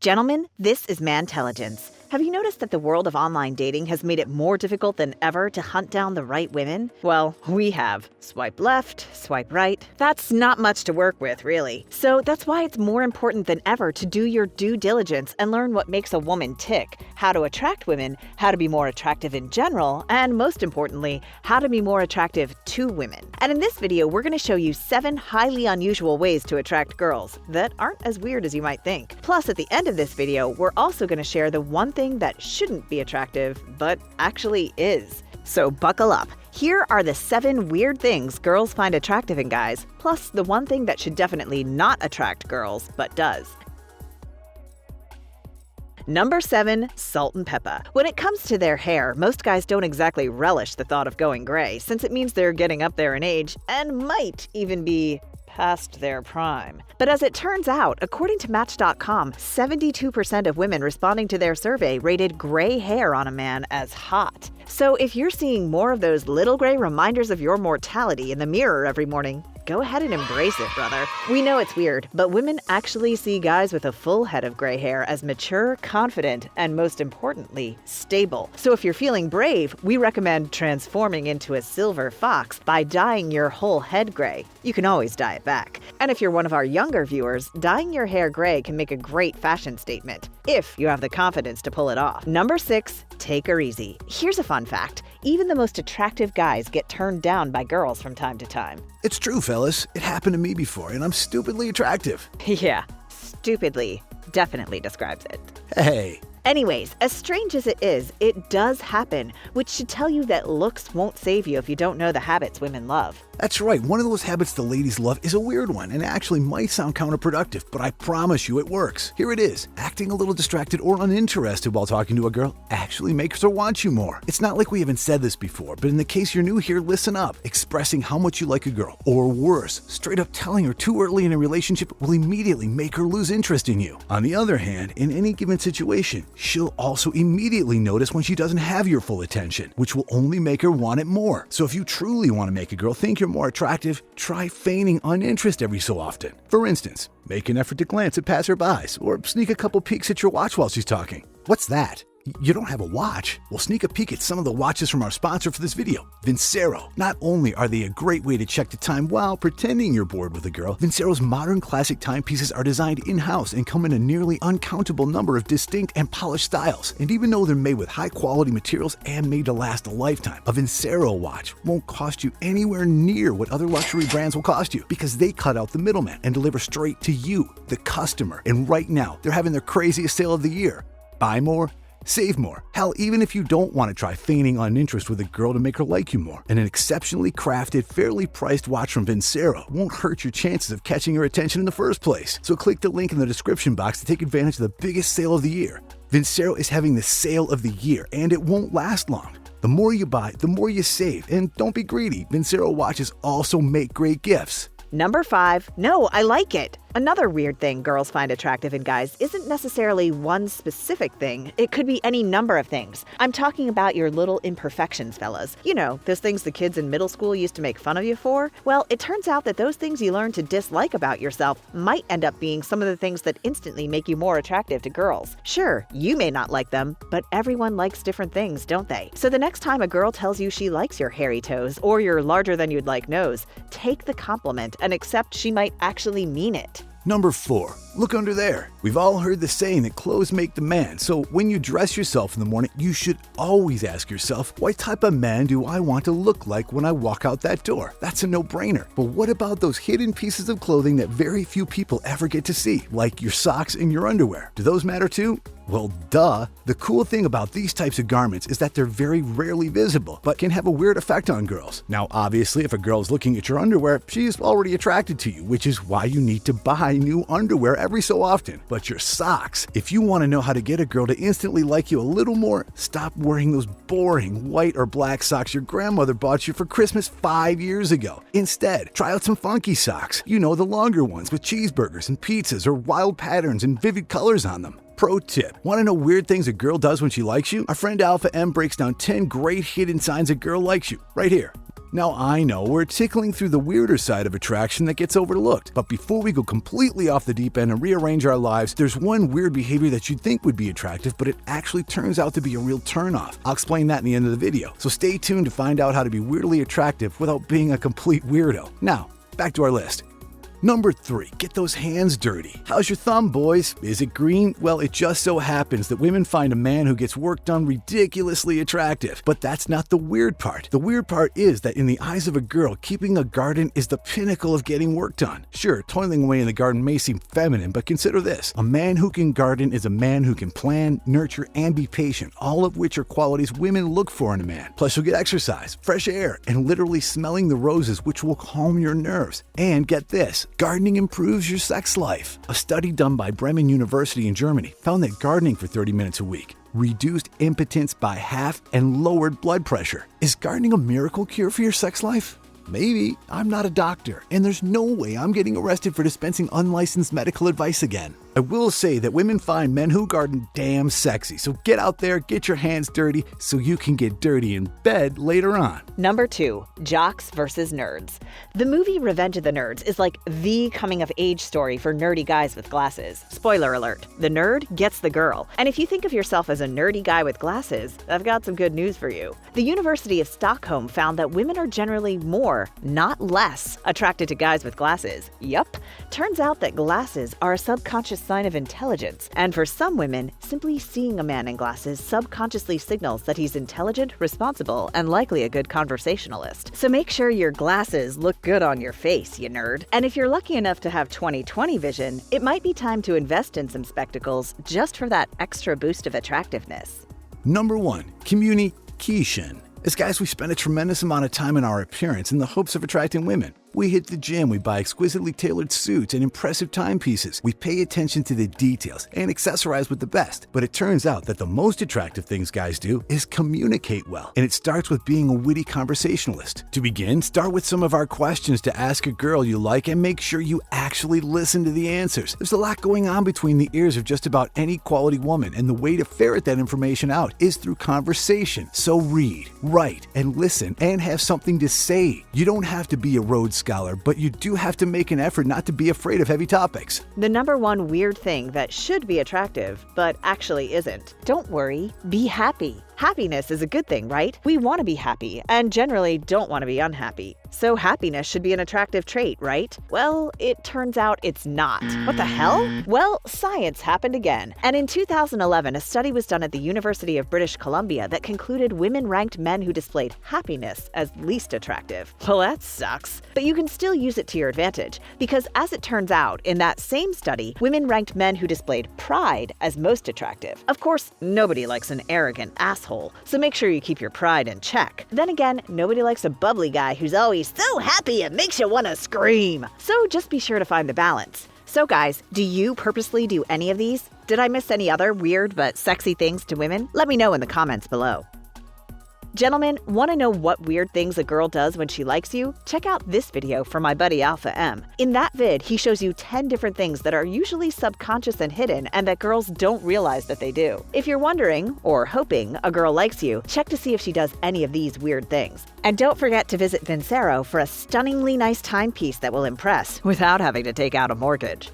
Gentlemen, this is Mantelligence. Have you noticed that the world of online dating has made it more difficult than ever to hunt down the right women? Well, we have. Swipe left, swipe right. That's not much to work with, really. So that's why it's more important than ever to do your due diligence and learn what makes a woman tick, how to attract women, how to be more attractive in general, and most importantly, how to be more attractive to women. And in this video, we're going to show you 7 highly unusual ways to attract girls that aren't as weird as you might think. Plus, at the end of this video, we're also going to share the one thing that shouldn't be attractive, but actually is. So buckle up. Here are the 7 weird things girls find attractive in guys, plus the one thing that should definitely not attract girls, but does. Number 7, salt and pepper. When it comes to their hair, most guys don't exactly relish the thought of going gray, since it means they're getting up there in age and might even be past their prime. But as it turns out, according to Match.com, 72% of women responding to their survey rated gray hair on a man as hot. So if you're seeing more of those little gray reminders of your mortality in the mirror every morning, go ahead and embrace it, brother. We know it's weird, but women actually see guys with a full head of gray hair as mature, confident, and most importantly, stable. So if you're feeling brave, we recommend transforming into a silver fox by dyeing your whole head gray. You can always dye it back. And if you're one of our younger viewers, dyeing your hair gray can make a great fashion statement, if you have the confidence to pull it off. Number 6, take her easy. Here's a fun fact. Even the most attractive guys get turned down by girls from time to time. It's true, fellas. It happened to me before, and I'm stupidly attractive. Yeah, stupidly definitely describes it. Hey. Anyways, as strange as it is, it does happen, which should tell you that looks won't save you if you don't know the habits women love. That's right, one of those habits the ladies love is a weird one and actually might sound counterproductive, but I promise you it works. Here it is. Acting a little distracted or uninterested while talking to a girl actually makes her want you more. It's not like we haven't said this before, but in the case you're new here, listen up. Expressing how much you like a girl, or worse, straight up telling her too early in a relationship will immediately make her lose interest in you. On the other hand, in any given situation, she'll also immediately notice when she doesn't have your full attention, which will only make her want it more. So if you truly want to make a girl think you're more attractive, try feigning uninterest every so often. For instance, make an effort to glance at passerbys or sneak a couple peeks at your watch while she's talking. What's that? You don't have a watch? Well, sneak a peek at some of the watches from our sponsor for this video, Vincero. Not only are they a great way to check the time while pretending you're bored with a girl, Vincero's modern classic timepieces are designed in-house and come in a nearly uncountable number of distinct and polished styles. And even though they're made with high-quality materials and made to last a lifetime, a Vincero watch won't cost you anywhere near what other luxury brands will cost you because they cut out the middleman and deliver straight to you, the customer. And right now, they're having their craziest sale of the year. Buy more, save more. Hell, even if you don't want to try feigning uninterest with a girl to make her like you more, and an exceptionally crafted, fairly priced watch from Vincero won't hurt your chances of catching her attention in the first place. So click the link in the description box to take advantage of the biggest sale of the year. Vincero is having the sale of the year, and it won't last long. The more you buy, the more you save. And don't be greedy. Vincero watches also make great gifts. Number 5, no, I like it. Another weird thing girls find attractive in guys isn't necessarily one specific thing. It could be any number of things. I'm talking about your little imperfections, fellas. You know, those things the kids in middle school used to make fun of you for? Well, it turns out that those things you learn to dislike about yourself might end up being some of the things that instantly make you more attractive to girls. Sure, you may not like them, but everyone likes different things, don't they? So the next time a girl tells you she likes your hairy toes or your larger than you'd like nose, take the compliment and accept she might actually mean it. Number 4, look under there. We've all heard the saying that clothes make the man, so when you dress yourself in the morning, you should always ask yourself, what type of man do I want to look like when I walk out that door? That's a no-brainer. But what about those hidden pieces of clothing that very few people ever get to see, like your socks and your underwear? Do those matter too? Well, duh. The cool thing about these types of garments is that they're very rarely visible, but can have a weird effect on girls. Now, obviously, if a girl's looking at your underwear, she's already attracted to you, which is why you need to buy new underwear every so often. But your socks, if you want to know how to get a girl to instantly like you a little more, stop wearing those boring white or black socks your grandmother bought you for Christmas 5 years ago. Instead, try out some funky socks. You know, the longer ones with cheeseburgers and pizzas or wild patterns and vivid colors on them. Pro tip, want to know weird things a girl does when she likes you? Our friend Alpha M breaks down 10 great hidden signs a girl likes you, right here. Now I know we're tickling through the weirder side of attraction that gets overlooked, but before we go completely off the deep end and rearrange our lives, there's one weird behavior that you'd think would be attractive, but it actually turns out to be a real turnoff. I'll explain that in the end of the video, so stay tuned to find out how to be weirdly attractive without being a complete weirdo. Now, back to our list. Number 3, get those hands dirty. How's your thumb, boys? Is it green? Well, it just so happens that women find a man who gets work done ridiculously attractive. But that's not the weird part. The weird part is that in the eyes of a girl, keeping a garden is the pinnacle of getting work done. Sure, toiling away in the garden may seem feminine, but consider this. A man who can garden is a man who can plan, nurture, and be patient, all of which are qualities women look for in a man. Plus, you'll get exercise, fresh air, and literally smelling the roses, which will calm your nerves. And get this. Gardening improves your sex life. A study done by Bremen University in Germany found that gardening for 30 minutes a week reduced impotence by half and lowered blood pressure. Is gardening a miracle cure for your sex life? Maybe. I'm not a doctor, and there's no way I'm getting arrested for dispensing unlicensed medical advice again. I will say that women find men who garden damn sexy, so get out there, get your hands dirty, so you can get dirty in bed later on. Number 2, jocks versus nerds. The movie Revenge of the Nerds is like the coming-of-age story for nerdy guys with glasses. Spoiler alert, the nerd gets the girl. And if you think of yourself as a nerdy guy with glasses, I've got some good news for you. The University of Stockholm found that women are generally more, not less, attracted to guys with glasses. Yup. Turns out that glasses are a subconscious sign of intelligence, and for some women, simply seeing a man in glasses subconsciously signals that he's intelligent, responsible, and likely a good conversationalist. So make sure your glasses look good on your face, you nerd. And if you're lucky enough to have 20/20 vision, it might be time to invest in some spectacles just for that extra boost of attractiveness. Number 1, communication. As guys, we spend a tremendous amount of time in our appearance in the hopes of attracting women. We hit the gym, we buy exquisitely tailored suits and impressive timepieces. We pay attention to the details and accessorize with the best. But it turns out that the most attractive things guys do is communicate well. And it starts with being a witty conversationalist. To begin, start with some of our questions to ask a girl you like and make sure you actually listen to the answers. There's a lot going on between the ears of just about any quality woman, and the way to ferret that information out is through conversation. So read, write, and listen, and have something to say. You don't have to be a Rhodes Scholar, but you do have to make an effort not to be afraid of heavy topics. The number 1 weird thing that should be attractive, but actually isn't. Don't worry, be happy. Happiness is a good thing, right? We want to be happy, and generally don't want to be unhappy. So happiness should be an attractive trait, right? Well, it turns out it's not. What the hell? Well, science happened again. And in 2011, a study was done at the University of British Columbia that concluded women ranked men who displayed happiness as least attractive. Well, that sucks. But you can still use it to your advantage, because as it turns out, in that same study, women ranked men who displayed pride as most attractive. Of course, nobody likes an arrogant asshole, so make sure you keep your pride in check. Then again, nobody likes a bubbly guy who's always so happy it makes you want to scream. So just be sure to find the balance. So guys, do you purposely do any of these? Did I miss any other weird but sexy things to women? Let me know in the comments below. Gentlemen, want to know what weird things a girl does when she likes you? Check out this video from my buddy Alpha M. In that vid, he shows you 10 different things that are usually subconscious and hidden and that girls don't realize that they do. If you're wondering, or hoping, a girl likes you, check to see if she does any of these weird things. And don't forget to visit Vincero for a stunningly nice timepiece that will impress without having to take out a mortgage.